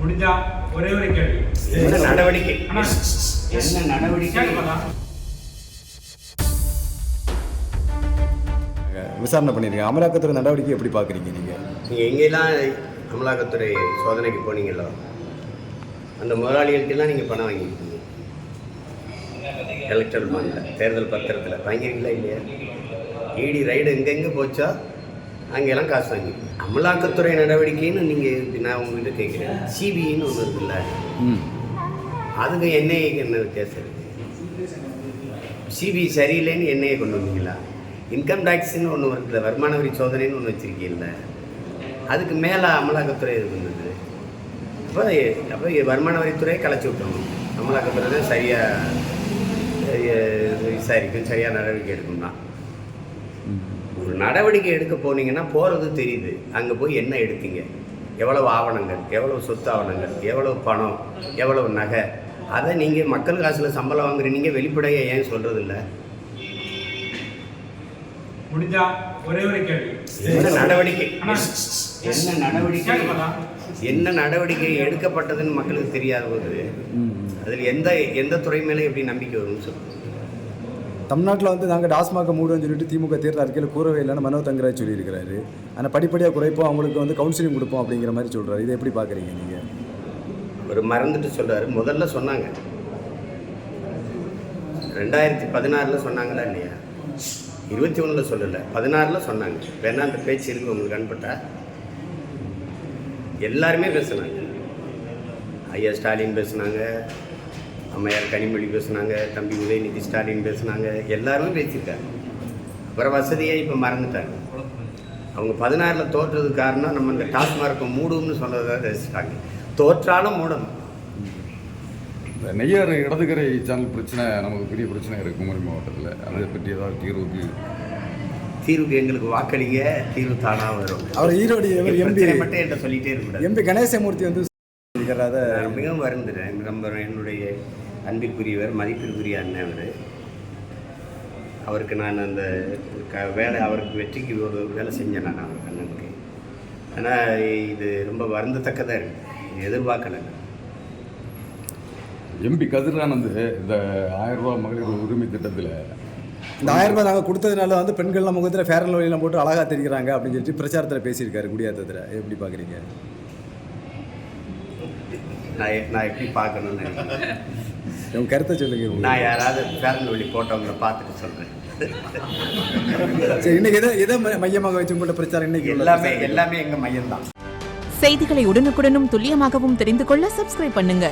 முடிஞ்சா ஒரே ஒரு கேள்வி, என்ன நடவடிக்கை விசாரணை பண்ணியிருக்கேன். அமலாக்கத்துறை நடவடிக்கை எப்படி பார்க்குறீங்க நீங்கள்? நீங்கள் எங்கெல்லாம் அமலாக்கத்துறை சோதனைக்கு போனீங்களோ அந்த முதலாளிகள்ட்டெல்லாம் நீங்கள் பணம் வாங்கியிருக்கீங்க. எலக்ட்ரல் பாண்டில், தேர்தல் பத்திரத்தில் வாங்கியிருக்கீங்களா இல்லையா? இடி ரைடு எங்கெங்கே போச்சோ அங்கெல்லாம் காசு வாங்கி. அமலாக்கத்துறை நடவடிக்கைன்னு நீங்கள், நான் உங்கள்கிட்ட கேட்குறேன், சிபிஐன்னு ஒன்று இருக்குல்ல, அதுக்கு என்ஐஏக்கு என்ன வித்தியாசம் இருக்குது? சிபிஐ சரியில்லைன்னு என்ஐஏ கொண்டு வந்தீங்களா? இன்கம் டேக்ஸ்ன்னு ஒன்று இருக்குல்ல, வருமான வரி சோதனைன்னு ஒன்று வச்சுருக்கீங்கள, அதுக்கு மேலே அமலாக்கத்துறை இது வந்தது. அப்போ வருமான வரித்துறையை கலைச்சி விட்டணும். அமலாக்கத்துறை தான் சரியாக விசாரிக்கும், சரியாக நடவடிக்கை எடுக்கும்னா. ஒரு நடவடிக்கை எடுக்க போனீங்கன்னா போகிறது தெரியுது. அங்கே போய் என்ன எடுத்தீங்க, எவ்வளவு ஆவணங்கள், எவ்வளவு சொத்து ஆவணங்கள், எவ்வளவு பணம், எவ்வளவு நகை, அதை நீங்கள் மக்கள் காசில் சம்பளம் வாங்குறீங்க, வெளிப்படையாக ஏன் சொல்கிறதில்ல? முடிஞ்சா ஒரே ஒரு கேள்வி, என்ன நடவடிக்கை எடுக்கப்பட்டதுன்னு மக்களுக்கு தெரியாத போது அதில் எந்த துறை மேலே எப்படி நம்பிக்கை வரும்னு சொல்லுங்கள். தமிழ்நாட்டில் வந்து நாங்கள் டாஸ்மாக மூடுன்னு சொல்லிட்டு திமுக தேர்தல் அறிக்கையில் கூறவே இல்லைன்னு மனோ தங்கராஜ் சொல்லியிருக்கிறாரு. ஆனால் படிப்படியாக குறைப்போம், அவங்களுக்கு வந்து கவுன்சிலிங் கொடுப்போம் அப்படிங்கிற மாதிரி சொல்கிறாரு. இதை எப்படி பார்க்குறீங்க நீங்கள்? ஒரு மறந்துட்டு சொல்கிறாரு. முதல்ல சொன்னாங்க 2016 சொன்னாங்களா இல்லையா? 21 சொல்லலை, 16 சொன்னாங்க. வேணா அந்த பேச்சு இருக்கு உங்களுக்கு அனுப்பிட்டா. எல்லாருமே பேசுனாங்க. ஐயா ஸ்டாலின் பேசுனாங்க, அம்மையார் கனிமொழி பேசுனாங்க, தம்பி உதயநிதி ஸ்டாலின் பேசுனாங்க, எல்லாருமே பேசியிருக்காங்க. அப்புறம் வசதியாக இப்போ மறந்துட்டாங்க. அவங்க 16 தோற்றதுக்கு காரணம் நம்ம இந்த டாஸ்மார்க்கை மூடும்னு சொன்னதாக பேசிட்டாங்க. தோற்றாலும் மூடணும். இந்த நெய்யார் இடதுகரை சேனல் பிரச்சனை நமக்கு பெரிய பிரச்சனை இருக்குது குமரி மாவட்டத்தில். அதை பற்றி ஏதாவது தீர்வுக்கு எங்களுக்கு வாக்களிங்க, தீர்வு தானாக வரும். அவர் ஈரோடு எம்பி மட்டும் என்கிட்ட சொல்லிகிட்டே இருக்கக்கூடாது. எம்பி கணேசமூர்த்தி வந்து மிகவும் வருந்துறேன். ரொம்ப என்னுடைய அன்பிற்குரியவர், மதிப்பிற்குரிய அண்ணன் அவருக்கு நான் அந்த வேலை, அவருக்கு வெற்றிக்கு ஒரு வேலை செஞ்சேன் நான் அவர் அண்ணனுக்கு. ஆனால் இது ரொம்ப வருந்தத்தக்கதாக இருக்குது, எதிர்பார்க்கலை. எம்பி கதிரானந்த் இந்த 1000 ரூபா மகளிர் உரிமை திட்டத்தில் இந்த 1000 ரூபாய் நாங்கள் கொடுத்ததுனால வந்து பெண்கள்லாம் முகத்தில் ஃபேர் அண்ட் லவ்லிலாம் போட்டு அழகாக தெரிகிறாங்க அப்படின்னு சொல்லிட்டு பிரச்சாரத்தில் பேசியிருக்காரு குடியாத்தத்தில். எப்படி பார்க்குறீங்க? நான் எப்படி பார்க்கணும்னு நினைக்கிறேன். உங்கள் கருத்தை சொல்லுங்கள். நான் யாராவது ஃபேர் அண்ட் லவ்லி போட்டவங்களை பார்த்துட்டு சொல்கிறேன். சரி, இன்னைக்கு எதை மையமாக வச்சு உங்கள்கிட்ட பிரச்சாரம்? இன்னைக்கு எல்லாமே எங்கள் மையம்தான். செய்திகளை உடனுக்குடனும் துல்லியமாகவும் தெரிந்து கொள்ள சப்ஸ்கிரைப் பண்ணுங்க.